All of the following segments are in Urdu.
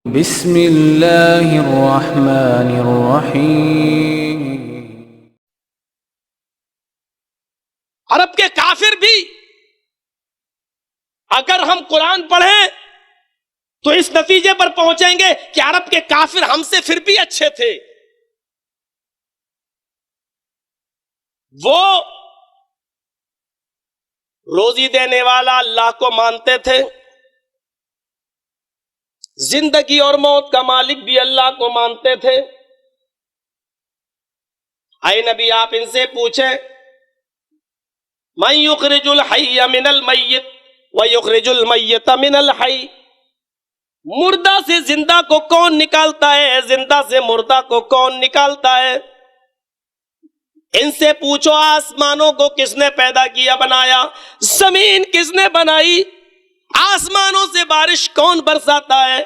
بسم اللہ الرحمن الرحیم۔ عرب کے کافر بھی اگر ہم قرآن پڑھیں تو اس نتیجے پر پہنچیں گے کہ عرب کے کافر ہم سے پھر بھی اچھے تھے۔ وہ روزی دینے والا اللہ کو مانتے تھے، زندگی اور موت کا مالک بھی اللہ کو مانتے تھے۔ اے نبی آپ ان سے پوچھیں من یخرج الحی من المیت ویخرج المیت من الحی، مردہ سے زندہ کو کون نکالتا ہے، زندہ سے مردہ کو کون نکالتا ہے؟ ان سے پوچھو آسمانوں کو کس نے پیدا کیا بنایا، زمین کس نے بنائی، آسمانوں سے بارش کون برساتا ہے؟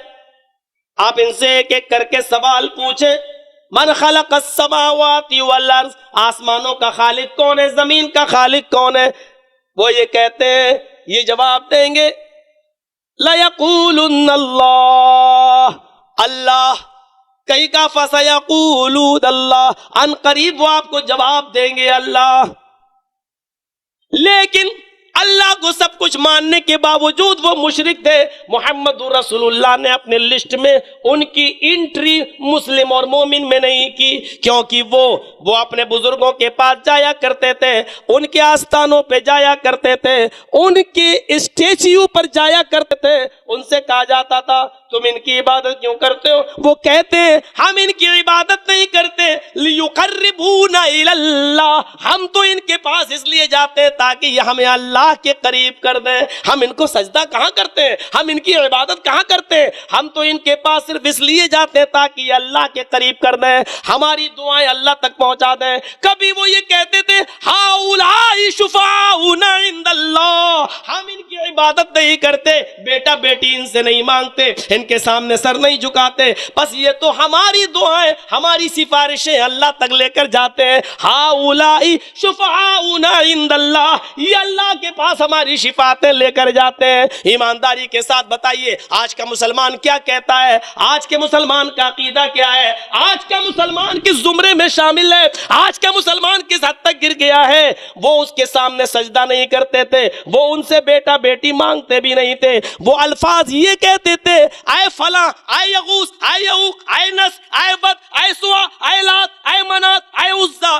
آپ ان سے ایک ایک کر کے سوال پوچھیں۔ من خلق السماوات والارض، آسمانوں کا خالق کون ہے، زمین کا خالق کون ہے؟ وہ یہ کہتے ہیں، یہ جواب دیں گے لَيَقُولُنَّ اللَّهُ، اللہ۔ کئی کا فَسَيَقُولُونَ اللَّهُ، ان قریب وہ آپ کو جواب دیں گے اللہ۔ لیکن اللہ کو سب کچھ ماننے کے باوجود وہ مشرک تھے۔ محمد رسول اللہ نے اپنے لسٹ میں ان کی انٹری مسلم اور مومن میں نہیں کی، کیونکہ وہ اپنے بزرگوں کے پاس جایا کرتے تھے، ان کے آستانوں پہ جایا کرتے تھے، ان کے اسٹیچیو پر جایا کرتے تھے۔ ان سے کہا جاتا تھا تم ان کی عبادت کیوں کرتے ہو؟ وہ کہتے ہیں ہم ان کی عبادت نہیں کرتے لِيُقَرِّبُونَ إِلَى اللَّهِ، ہم تو ان کے پاس اس لیے جاتے ہیں تاکہ یہ ہمیں اللہ کے قریب کر دیں۔ ہم ان کو سجدہ کہاں کرتے ہیں، ہم ان کی عبادت کہاں کرتے ہیں، ہم تو ان کے پاس صرف اس لیے جاتے ہیں تاکہ یہ اللہ کے قریب کر دیں، ہماری دعائیں اللہ تک پہنچا دیں۔ کبھی وہ یہ کہتے تھے ہؤلاء شفعاؤنا عند اللہ، ہم ان کی عبادت نہیں کرتے، بیٹا بیٹی ان سے نہیں مانگتے، ان کے سامنے سر نہیں جھکاتے، بس یہ تو ہماری دعائیں ہماری سفارشیں اللہ تک لے کر جاتے ہیں۔ ہؤلاء شفعاؤنا عند اللہ، یہ اللہ کے پاس ہماری شفاعتیں لے کر جاتے ہیں۔ ایمانداری کے ساتھ بتائیے آج کا مسلمان کیا کہتا ہے، آج کے مسلمان کا عقیدہ کیا ہے، آج کا مسلمان کس زمرے میں شامل ہے، آج کا مسلمان کس حد تک گر گیا ہے؟ وہ اس کے سامنے سجدہ نہیں کرتے تھے، وہ ان سے بیٹا بیٹی مانگتے بھی نہیں تھے، وہ الفاظ یہ کہتے تھے اے فلاں، اے یغوث، اے یعوق، اے نس، اے ود، اے سوا، اے لات، اے منات، اے عزا،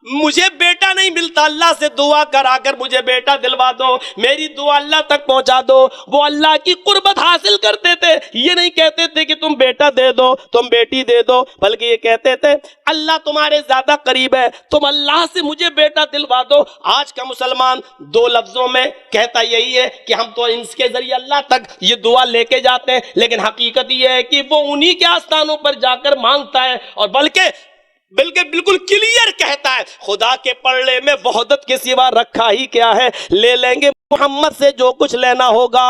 مجھے بیٹا نہیں ملتا، اللہ سے دعا کرا کر مجھے بیٹا دلوا دو، میری دعا اللہ تک پہنچا دو۔ وہ اللہ کی قربت حاصل کرتے تھے، یہ نہیں کہتے تھے کہ تم بیٹا دے دو، تم بیٹی دے دو، بلکہ یہ کہتے تھے اللہ تمہارے زیادہ قریب ہے، تم اللہ سے مجھے بیٹا دلوا دو۔ آج کا مسلمان دو لفظوں میں کہتا یہی ہے کہ ہم تو ان کے ذریعے اللہ تک یہ دعا لے کے جاتے ہیں، لیکن حقیقت یہ ہے کہ وہ انہی کے آستانوں پر جا کر مانگتا ہے، اور بلکہ بالکل کلیئر کہتا ہے خدا کے پلڑے میں وحدت کے سوا رکھا ہی کیا ہے، لے لیں گے محمد سے جو کچھ لینا ہوگا۔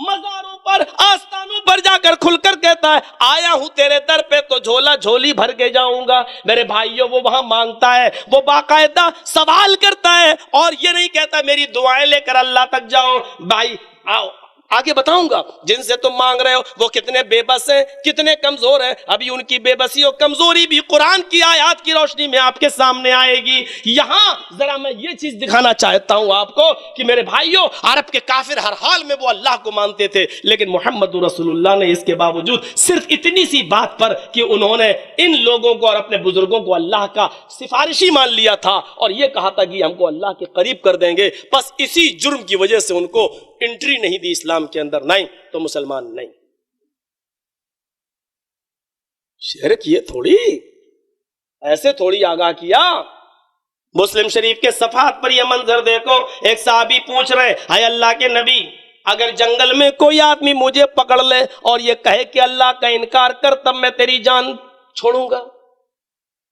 مزاروں پر آستانوں پر جا کر کھل کر کہتا ہے آیا ہوں تیرے در پہ تو جھولا جھولی بھر کے جاؤں گا۔ میرے بھائیوں وہ وہاں مانگتا ہے، وہ باقاعدہ سوال کرتا ہے، اور یہ نہیں کہتا میری دعائیں لے کر اللہ تک جاؤ۔ بھائی آؤ آگے بتاؤں گا جن سے تم مانگ رہے ہو وہ کتنے بے بس ہیں، کتنے کمزور ہیں۔ ابھی ان کی بے بسی اور کمزوری بھی قرآن کی آیات کی روشنی میں آپ کے سامنے آئے گی۔ یہاں ذرا میں یہ چیز دکھانا چاہتا ہوں آپ کو کہ میرے بھائیوں عرب کے کافر ہر حال میں وہ اللہ کو مانتے تھے، لیکن محمد رسول اللہ نے اس کے باوجود صرف اتنی سی بات پر کہ انہوں نے ان لوگوں کو اور اپنے بزرگوں کو اللہ کا سفارشی مان لیا تھا، اور یہ کہا تھا کہ ہم کو اللہ کے قریب کر دیں گے، بس اسی جرم کی وجہ سے ان کو انٹری نہیں دی اسلام کے اندر، نہیں تو مسلمان نہیں۔ شرک یہ تھوڑی، ایسے تھوڑی آگاہ کیا۔ مسلم شریف کے صفحات پر یہ منظر دیکھو، ایک صحابی پوچھ رہے اے اللہ کے نبی اگر جنگل میں کوئی آدمی مجھے پکڑ لے اور یہ کہے کہ اللہ کا انکار کر تب میں تیری جان چھوڑوں گا۔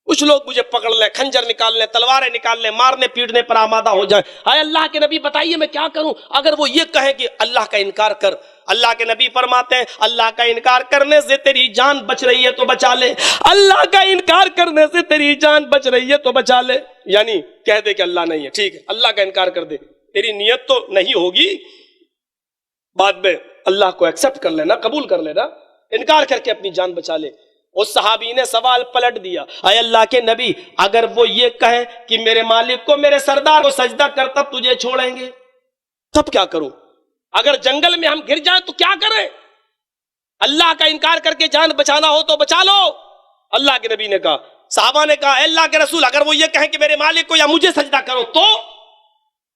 کچھ لوگ مجھے پکڑ لیں، خنجر نکال لیں، تلواریں نکال لیں، مارنے پیٹنے پر آمادہ ہو جائیں، اے اللہ کے نبی بتائیے میں کیا کروں اگر وہ یہ کہیں کہ اللہ کا انکار کر؟ اللہ کے نبی فرماتے ہیں اللہ کا انکار کرنے سے تیری جان بچ رہی ہے تو بچا لے، اللہ کا انکار کرنے سے تیری جان بچ رہی ہے تو بچا لے۔ یعنی کہہ دے کہ اللہ نہیں ہے، ٹھیک ہے اللہ کا انکار کر دے، تیری نیت تو نہیں ہوگی، بعد میں اللہ کو ایکسپٹ کر لینا، قبول کر لینا، انکار کر کے اپنی جان بچا لے. اس صحابی نے سوال پلٹ دیا, اے اللہ کے نبی, اگر وہ یہ کہیں کہ میرے مالک کو, میرے سردار کو سجدہ کر تب تجھے چھوڑیں گے, تب کیا کروں؟ اگر جنگل میں ہم گر جائیں تو کیا کریں؟ اللہ کا انکار کر کے جان بچانا ہو تو بچا لو. اللہ کے نبی نے کہا, صحابہ نے کہا, اے اللہ کے رسول, اگر وہ یہ کہیں کہ میرے مالک کو یا مجھے سجدہ کرو تو؟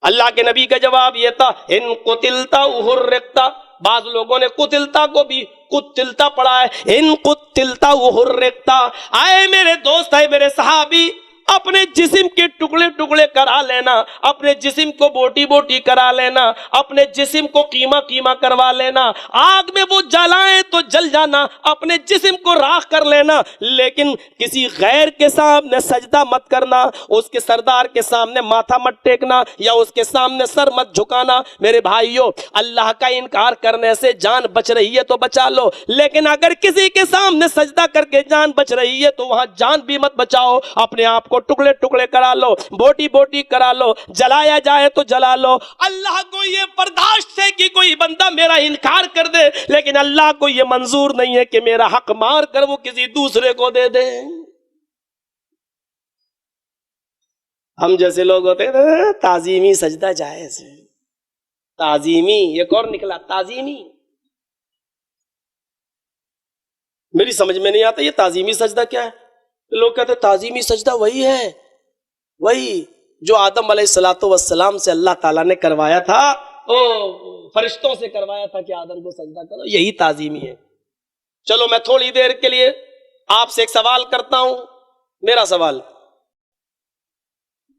اللہ کے نبی کا جواب یہ تھا, ان قتلتا احرقتا. بعض لوگوں نے قتلتا کو بھی قتلتا پڑھا ہے, ان قتلتا احرقتا. آئے میرے دوست, آئے میرے صحابی, اپنے جسم کے ٹکڑے ٹکڑے کرا لینا, اپنے جسم کو بوٹی بوٹی کرا لینا, اپنے جسم کو قیمہ قیمہ کروا لینا, آگ میں وہ جلائیں تو جل جانا, اپنے جسم کو راکھ کر لینا, لیکن کسی غیر کے سامنے سجدہ مت کرنا, اس کے سردار کے سامنے ماتھا مت ٹیکنا, یا اس کے سامنے سر مت جھکانا. میرے بھائیوں, اللہ کا انکار کرنے سے جان بچ رہی ہے تو بچا لو, لیکن اگر کسی کے سامنے سجدہ کر کے جان بچ رہی ہے تو وہاں جان بھی مت بچاؤ, اپنے آپ کو ٹکڑے ٹکڑے کرا لو, بوٹی بوٹی کرا لو, جلایا جائے تو جلا لو. اللہ کو یہ برداشت ہے کہ کوئی بندہ میرا انکار کر دے, لیکن اللہ کو یہ منظور نہیں ہے کہ میرا حق مار کر وہ کسی دوسرے کو دے دے. ہم جیسے لوگ ہوتے ہیں تعظیمی سجدہ جائز ہے, تعظیمی, یہ کون نکلا تعظیمی؟ میری سمجھ میں نہیں آتا یہ تعظیمی سجدہ کیا ہے. لوگ کہتے ہیں تعظیمی سجدہ وہی ہے, وہی جو آدم علیہ الصلوۃ والسلام سے اللہ تعالیٰ نے کروایا تھا, فرشتوں سے کروایا تھا کہ آدم کو سجدہ کرو, یہی تعظیمی ہے. چلو میں تھوڑی دیر کے لیے آپ سے ایک سوال کرتا ہوں, میرا سوال,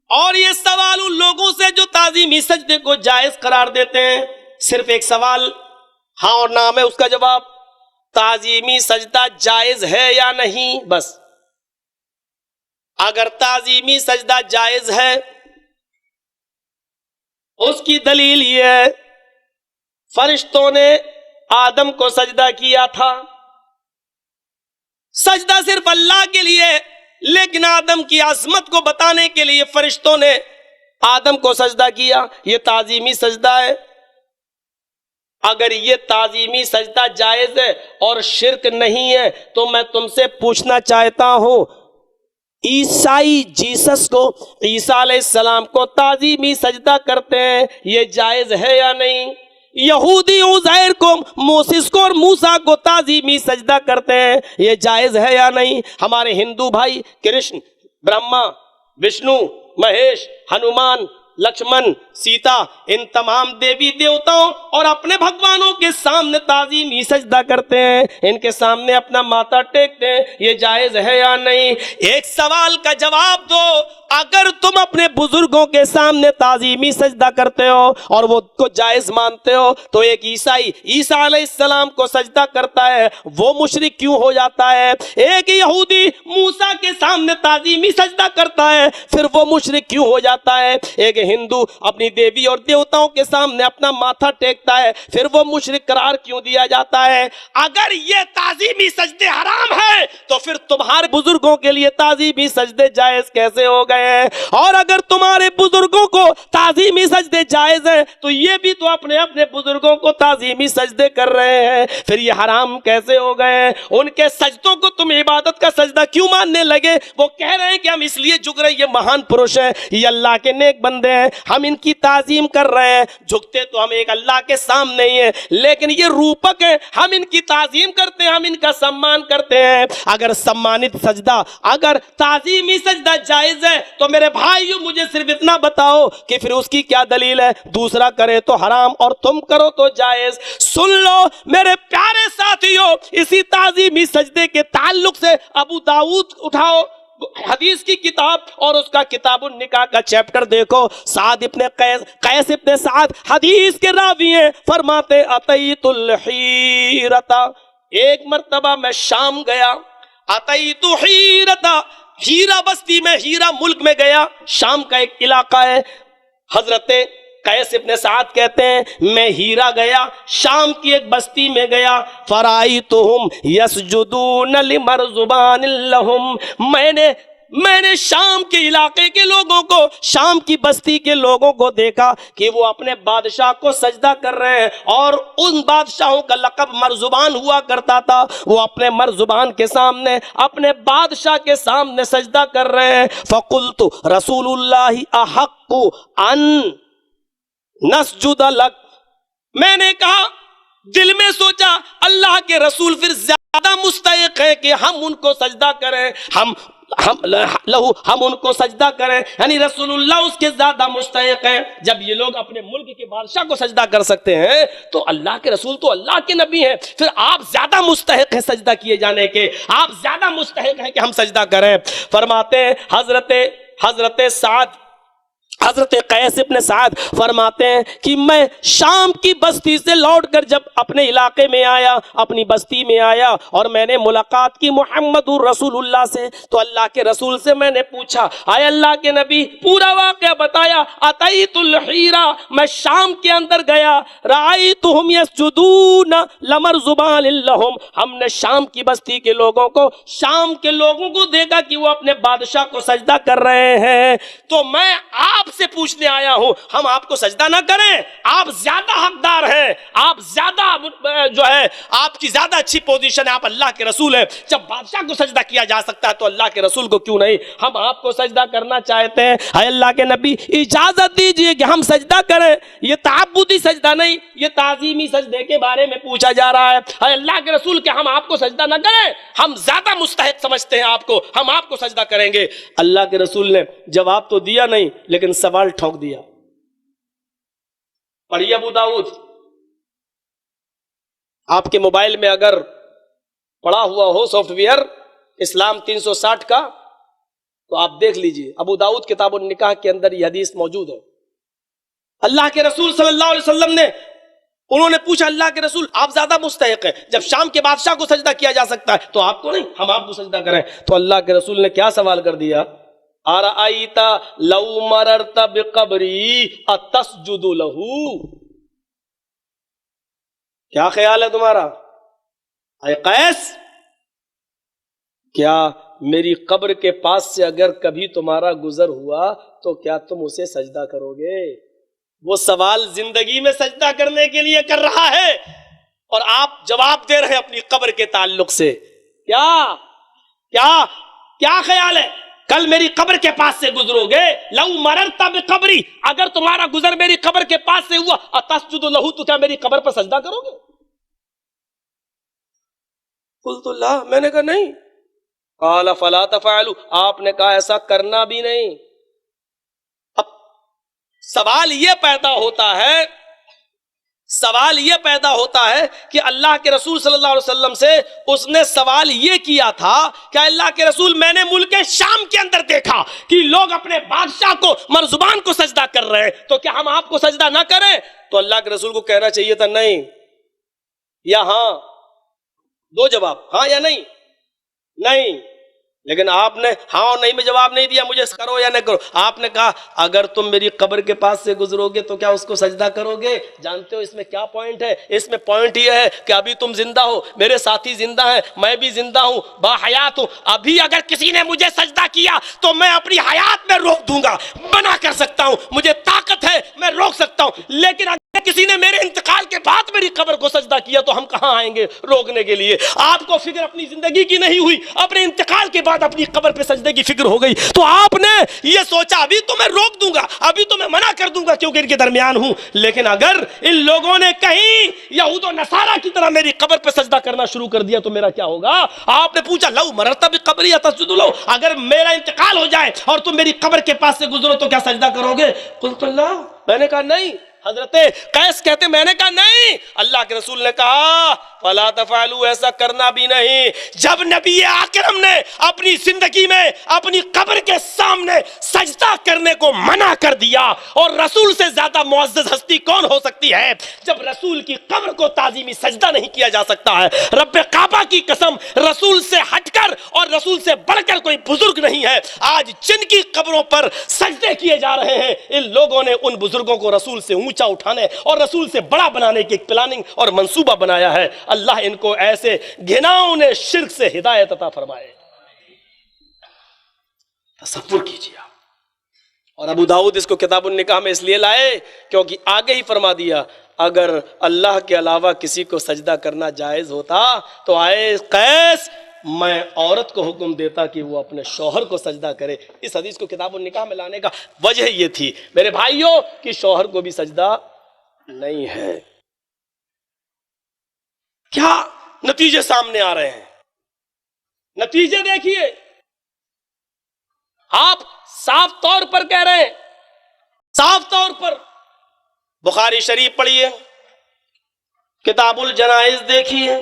اور یہ سوال ان لوگوں سے جو تعظیمی سجدے کو جائز قرار دیتے ہیں. صرف ایک سوال, ہاں اور نہ میں اس کا جواب, تعظیمی سجدہ جائز ہے یا نہیں, بس. اگر تعظیمی سجدہ جائز ہے, اس کی دلیل یہ ہے, فرشتوں نے آدم کو سجدہ کیا تھا, سجدہ صرف اللہ کے لیے, لیکن آدم کی عظمت کو بتانے کے لیے فرشتوں نے آدم کو سجدہ کیا, یہ تعظیمی سجدہ ہے. اگر یہ تعظیمی سجدہ جائز ہے اور شرک نہیں ہے تو میں تم سے پوچھنا چاہتا ہوں, عیسائی جیسس کو, عیسیٰ علیہ السلام کو تعظیمی سجدہ کرتے ہیں, یہ جائز ہے یا نہیں؟ یہودی عزیر کو, موسیس کو اور موسیٰ کو تعظیمی سجدہ کرتے ہیں, یہ جائز ہے یا نہیں؟ ہمارے ہندو بھائی کرشن, برہما, وشنو, مہیش, ہنومان, لکشمن, سیتا, ان تمام دیوی دیوتاؤں اور اپنے بھگوانوں کے سامنے تعظیمی سجدہ کرتے ہیں, ان کے سامنے اپنا ماتھا ٹیکتے ہیں, یہ جائز ہے یا نہیں؟ ایک سوال کا جواب دو. اگر تم اپنے بزرگوں کے سامنے تعظیمی سجدہ کرتے ہو اور وہ کو جائز مانتے ہو, تو ایک عیسائی عیسیٰ علیہ السلام کو سجدہ کرتا ہے, وہ مشرک کیوں ہو جاتا ہے؟ ایک یہودی موسیٰ کے سامنے تعظیمی سجدہ کرتا ہے, پھر وہ مشرک کیوں ہو جاتا ہے؟ ایک ہندو اپنی دیوی اور دیوتاؤں کے سامنے اپنا ماتھا ٹیکتا ہے, پھر وہ مشرک قرار کیوں دیا جاتا ہے؟ اگر یہ تعظیمی سجدے حرام ہے تو پھر تمہارے بزرگوں کے لیے تعظیمی سجدے جائز کیسے ہو گئے ہیں؟ اور اگر تمہارے بزرگوں کو تعظیمی سجدے جائز ہیں تو یہ بھی تو اپنے اپنے بزرگوں کو تعظیمی سجدے کر رہے ہیں, پھر یہ حرام کیسے ہو گئے ہیں؟ ان کے سجدوں کو تم عبادت کا سجدہ کیوں ماننے لگے؟ وہ کہہ رہے ہیں کہ ہم اس لیے جھک رہے, یہ مہان پروش ہیں, یہ اللہ کے نیک بندے ہیں, ہم ان کی تعظیم کر رہے ہیں. جھکتے تو ہم ایک اللہ کے سامنے ہی ہیں, لیکن یہ روپک ہیں, ہم ان کی تعظیم کرتے ہیں, ہم ان کا سمان کرتے ہیں. اگر سمانت سجدہ, اگر تعظیمی سجدہ جائز ہے تو میرے بھائیو مجھے صرف اتنا بتاؤ کہ پھر اس کی کیا دلیل ہے؟ دوسرا کرے تو حرام اور تم کرو تو جائز. سن لو میرے پیارے ساتھیو, اسی تعظیمی سجدے کے تعلق سے ابو داؤد اٹھاؤ حدیث کی کتاب اور اس کا کتاب النکاح کا چیپٹر دیکھو. سعد ابن قیس ابن سعد حدیث کے راوی ہیں, فرماتے اتیت الحیرتا, ایک مرتبہ میں شام گیا, اتیت حیرتا, ہیرا بستی میں, ہیرا ملک میں گیا, شام کا ایک علاقہ ہے. حضرت قیس ابن سعد کہتے ہیں میں ہیرا گیا, شام کی ایک بستی میں گیا, فرائیتہم یسجدون لمرزبان لہم, میں نے شام کے علاقے کے لوگوں کو، شام کی بستی کے لوگوں کو دیکھا کہ وہ اپنے بادشاہ کو سجدہ کر رہے ہیں، اور ان بادشاہوں کا لقب مرزبان ہوا کرتا تھا، وہ اپنے مرزبان کے سامنے، اپنے بادشاہ کے سامنے سجدہ کر رہے ہیں۔ فقلت رسول اللہ احق ان نسجد لک، میں نے کہا، دل میں سوچا اللہ کے رسول پھر زیادہ مستحق ہے کہ ہم ان کو سجدہ کریں، ہم ان کو سجدہ کریں، یعنی رسول اللہ اس کے زیادہ مستحق ہیں۔ جب یہ لوگ اپنے ملک کے بادشاہ کو سجدہ کر سکتے ہیں تو اللہ کے رسول تو اللہ کے نبی ہیں، پھر آپ زیادہ مستحق ہیں سجدہ کیے جانے کے، آپ زیادہ مستحق ہیں کہ ہم سجدہ کریں۔ فرماتے ہیں حضرت سعد، حضرت قیس ابن سعد فرماتے ہیں کہ میں شام کی بستی سے لوٹ کر جب اپنے علاقے میں آیا، اپنی بستی میں آیا، اور میں نے ملاقات کی محمد رسول اللہ سے، تو اللہ کے رسول سے میں نے پوچھا، آئے اللہ کے نبی، پورا واقعہ بتایا۔ اتیت الحیرہ، میں شام کے اندر گیا، رأیتہم یسجدون لمرزبان لہم، ہم نے شام کی بستی کے لوگوں کو دیکھا کہ وہ اپنے بادشاہ کو سجدہ کر رہے ہیں، تو میں آپ سے پوچھنے آیا ہوں، ہم آپ کو سجدہ نہ کریں؟ آپ زیادہ حقدار ہیں، آپ زیادہ جو ہے آپ کی زیادہ اچھی پوزیشن ہے، آپ اللہ کے رسول ہیں، جب بادشاہ کو سجدہ کیا جا سکتا ہے تو اللہ کے رسول کو کیوں نہیں؟ ہم آپ کو سجدہ کرنا چاہتے ہیں، اے اللہ کے نبی اجازت دیجئے کہ ہم سجدہ کریں۔ یہ تعبدی سجدہ نہیں، یہ تعظیمی سجدے کے بارے میں پوچھا جا رہا ہے۔ اے اللہ کے رسول کہ ہم آپ کو سجدہ نہ کریں، ہم زیادہ مستحق سمجھتے ہیں آپ کو، ہم آپ کو سجدہ کریں گے۔ اللہ کے رسول نے جواب تو دیا نہیں، لیکن سوال ٹھوک دیا۔ پڑھیے ابو داؤد، آپ کے موبائل میں اگر پڑا ہوا ہو سافٹ ویئر اسلام 360 کا تو آپ دیکھ لیجئے، ابو داؤد کتاب النکاح کے اندر یہ حدیث موجود ہے۔ اللہ کے رسول صلی اللہ علیہ وسلم نے، انہوں نے پوچھا اللہ کے رسول آپ زیادہ مستحق ہیں، جب شام کے بادشاہ کو سجدہ کیا جا سکتا ہے تو آپ کو نہیں، ہم آپ کو سجدہ کریں؟ تو اللہ کے رسول نے کیا سوال کر دیا، ارأیت لو مررت بقبری اتسجد لہ، کیا خیال ہے تمہارا اے قیس، کیا میری قبر کے پاس سے اگر کبھی تمہارا گزر ہوا تو کیا تم اسے سجدہ کرو گے؟ وہ سوال زندگی میں سجدہ کرنے کے لیے کر رہا ہے، اور آپ جواب دے رہے ہیں اپنی قبر کے تعلق سے۔ کیا خیال ہے، کل میری قبر کے پاس سے گزرو گے، لو مررت بقبری، اگر تمہارا گزر میری قبر کے پاس سے ہوا، اتسجد لہ، تو کیا میری قبر پر سجدہ کرو گے؟ قلت لا، میں نے کہا نہیں۔ قال فلا تفعلوا، آپ نے کہا ایسا کرنا بھی نہیں۔ اب سوال یہ پیدا ہوتا ہے کہ اللہ کے رسول صلی اللہ علیہ وسلم سے اس نے سوال یہ کیا تھا کہ اللہ کے رسول میں نے ملک شام کے اندر دیکھا کہ لوگ اپنے بادشاہ کو، مرزبان کو سجدہ کر رہے ہیں، تو کیا ہم آپ کو سجدہ نہ کریں؟ تو اللہ کے رسول کو کہنا چاہیے تھا نہیں یا ہاں، دو جواب، ہاں یا نہیں۔ لیکن آپ نے ہاں اور نہیں میں جواب نہیں دیا، مجھے کرو یا نہ کرو، آپ نے کہا اگر تم میری قبر کے پاس سے گزرو گے تو کیا اس کو سجدہ کرو گے؟ جانتے ہو اس میں کیا پوائنٹ ہے؟ اس میں پوائنٹ یہ ہے کہ ابھی تم زندہ ہو، میرے ساتھی زندہ ہیں، میں بھی زندہ ہوں، باحیات ہوں، ابھی اگر کسی نے مجھے سجدہ کیا تو میں اپنی حیات میں روک دوں گا، منع کر سکتا ہوں، مجھے طاقت ہے، میں روک سکتا ہوں، لیکن اگر کسی نے میرے انتقال کے بعد میری قبر کو سجدہ کیا تو ہم کہاں آئیں گے روکنے کے لیے؟ آپ کو فکر اپنی زندگی کی نہیں ہوئی، اپنے انتقال کے بعد اپنی قبر پہ سجدے کی فکر ہو گئی، تو آپ نے یہ سوچا ابھی تو میں روک دوں گا، ابھی تو میں منع کر دوں گا کیونکہ ان کے درمیان ہوں، لیکن اگر ان لوگوں نے کہیں یہود و نصارہ کی طرح میری قبر پہ سجدہ کرنا شروع کر دیا تو میرا کیا ہوگا؟ آپ نے پوچھا لو مررت بقبری اتسجد لہ، اگر میرا انتقال ہو جائے اور تم میری قبر کے پاس سے گزرو تو کیا سجدہ کرو گے؟ قلت اللہ، میں نے کہا نہیں۔ حضرت قیس کہتے میں نے کہا نہیں۔ اللہ کے رسول نے کہا فلا تفعلوا، ایسا کرنا بھی نہیں۔ جب نبی اکرم نے اپنی زندگی میں اپنی قبر کے سامنے سجدہ کرنے کو منع کر دیا، اور رسول سے زیادہ معزز ہستی کون ہو سکتی ہے؟ جب رسول کی قبر کو تعظیمی سجدہ نہیں کیا جا سکتا ہے، رب کعبہ کی قسم رسول سے ہٹ کر اور رسول سے بڑھ کر کوئی بزرگ نہیں ہے۔ آج جن کی قبروں پر سجدے کیے جا رہے ہیں، ان لوگوں نے ان بزرگوں کو رسول سے اونچا اٹھانے اور رسول سے بڑا بنانے کی ایک پلاننگ اور منصوبہ بنایا ہے۔ اللہ ان کو ایسے گھناؤنے شرک سے ہدایت عطا فرمائے۔ تصور کیجیے آپ. اور ابو داؤد اس کو کتاب النکاح میں اس لیے لائے کیونکہ آگے ہی فرما دیا اگر اللہ کے علاوہ کسی کو سجدہ کرنا جائز ہوتا تو آئے قیس میں عورت کو حکم دیتا کہ وہ اپنے شوہر کو سجدہ کرے. اس حدیث کو کتاب النکاح میں لانے کا وجہ یہ تھی میرے بھائیوں کہ شوہر کو بھی سجدہ نہیں ہے. کیا نتیجے سامنے آ رہے ہیں؟ نتیجے دیکھیے. آپ صاف طور پر کہہ رہے ہیں، صاف طور پر بخاری شریف پڑھیے، کتاب الجنائز دیکھیے،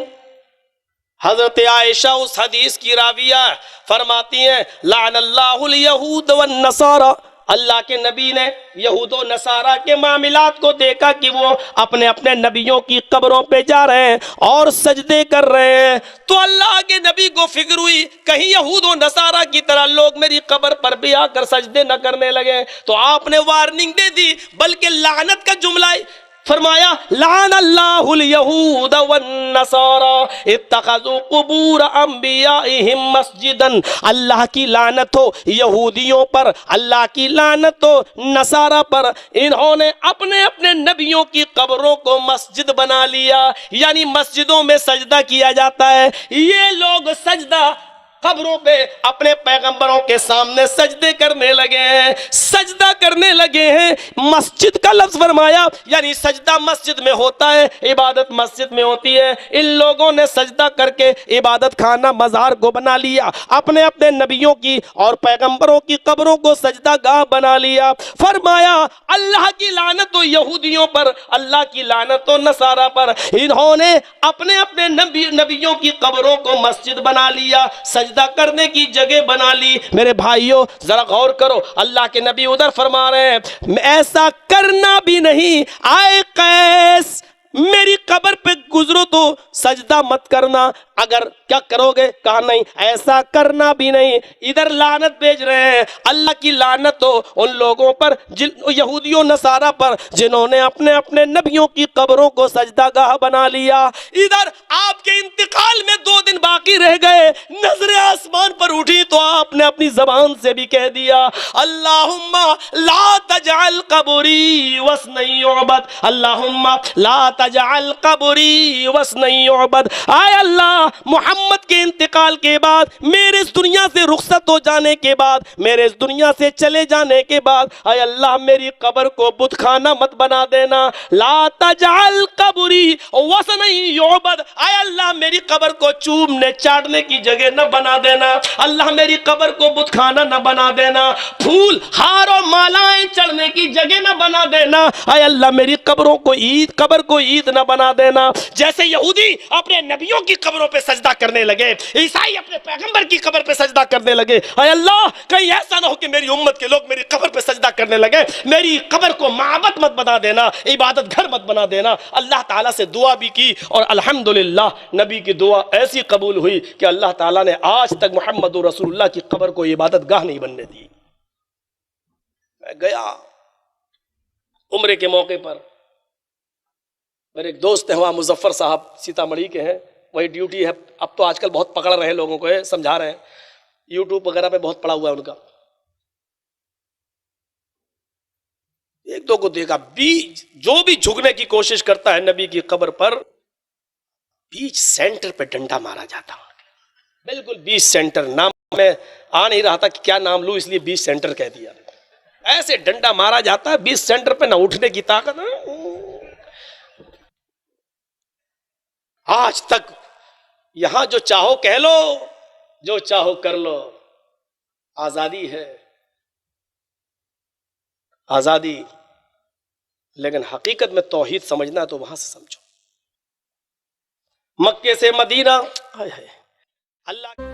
حضرت عائشہ اس حدیث کی راویہ فرماتی ہیں لعن اللہ الیہود والنصارى، اللہ کے نبی نے یہود و نصارہ کے معاملات کو دیکھا کہ وہ اپنے اپنے نبیوں کی قبروں پہ جا رہے ہیں اور سجدے کر رہے ہیں، تو اللہ کے نبی کو فکر ہوئی کہیں یہود و نصارہ کی طرح لوگ میری قبر پر بھی آ کر سجدے نہ کرنے لگے. تو آپ نے وارننگ دے دی، بلکہ لعنت کا جملہ فرمایا لعن اللہ الیہود والنصارى اتخذوا قبور انبیائہم مسجدا. اللہ کی لعنت ہو یہودیوں پر، اللہ کی لعنت ہو نصارہ پر، انہوں نے اپنے اپنے نبیوں کی قبروں کو مسجد بنا لیا، یعنی مسجدوں میں سجدہ کیا جاتا ہے. یہ لوگ سجدہ قبروں پہ اپنے پیغمبروں کے سامنے سجدے کرنے لگے ہیں، سجدہ کرنے لگے ہیں. مسجد کا لفظ فرمایا یعنی سجدہ مسجد میں ہوتا ہے، عبادت مسجد میں ہوتی ہے. ان لوگوں نے سجدہ کر کے عبادت خانہ مزار کو بنا لیا، اپنے اپنے نبیوں کی اور پیغمبروں کی قبروں کو سجدہ گاہ بنا لیا. فرمایا اللہ کی لعنت ہو یہودیوں پر، اللہ کی لعنت ہو نصارہ پر، انہوں نے اپنے اپنے نبیوں کی قبروں کو مسجد بنا لیا، سجدہ کرنے کی جگہ بنا لی. میرے بھائیوں ذرا غور کرو، اللہ کے نبی ادھر فرما رہے ہیں ایسا کرنا بھی نہیں، آئے قیس میری قبر پہ گزرو تو سجدہ مت کرنا، اگر کیا کرو گے؟ کہا نہیں ایسا کرنا بھی نہیں. ادھر لعنت بھیج رہے ہیں، اللہ کی لعنت ہو ان لوگوں پر یہودیوں نصارہ پر جنہوں نے اپنے اپنے نبیوں کی قبروں کو سجدہ گاہ بنا لیا. ادھر آپ کے انتقال میں 2 دن باقی رہ گئے، نظر آسمان پر اٹھی تو آپ نے اپنی زبان سے بھی کہہ دیا اللہم لا تجعل قبری وثنا یعبد، اللہم لا تجعل قبری وثنا یعبد. آئے اللہ محمد کے انتقال کے بعد، میرے اس دنیا سے رخصت ہو جانے کے بعد، میرے اس دنیا سے چلے جانے کے بعد، اے اللہ میری قبر کو بت خانہ مت بنا دینا. لا تجعل قبری وثنا یعبد، اے اللہ میری قبر کو چومنے چاٹنے کی جگہ نہ بنا دینا، اللہ میری قبر کو بت خانہ نہ بنا دینا، پھول ہار اور مالائیں چڑھنے کی جگہ نہ بنا دینا، اے اللہ میری قبر کو عید نہ بنا دینا. جیسے یہودی اپنے نبیوں کی قبروں پہ سجدہ کرنے لگے، عیسائی اپنے پیغمبر کی قبر پہ سجدہ کرنے لگے، اے اللہ کہیں ایسا نہ ہو کہ میری امت کے لوگ میری قبر پہ سجدہ کرنے لگے. میری قبر کو معبد مت بنا دینا، عبادت گھر مت بنا دینا. اللہ تعالیٰ سے دعا بھی کی اور الحمدللہ نبی کی دعا ایسی قبول ہوئی کہ اللہ تعالیٰ نے آج تک محمد رسول اللہ کی قبر کو عبادت گاہ نہیں بننے دی. میں گیا عمرے کے موقع پر، میرے ایک دوست ہیں وہاں مظفر صاحب سیتامڑھی کے ہیں، وہی ڈیوٹی ہے. اب تو آج کل بہت پکڑ رہے ہیں لوگوں کو، سمجھا رہے ہیں، یوٹیوب وغیرہ پہ بہت پڑا ہوا ہے ان کا. ایک دو کو دیکھا جو بھی جھکنے کی کوشش کرتا ہے نبی کی قبر پر، بیچ سینٹر پہ ڈنڈا مارا جاتا، بالکل بیچ سینٹر. نام میں آ نہیں رہا تھا کہ کیا نام لوں، اس لیے بیچ سینٹر کہہ دیا. ایسے ڈنڈا مارا جاتا ہے بیچ سینٹر پہ، نہ اٹھنے کی طاقت. آج تک یہاں جو چاہو کہہ لو، جو چاہو کر لو، آزادی ہے، آزادی. لیکن حقیقت میں توحید سمجھنا ہے تو وہاں سے سمجھو. مکے سے مدینہ، اللہ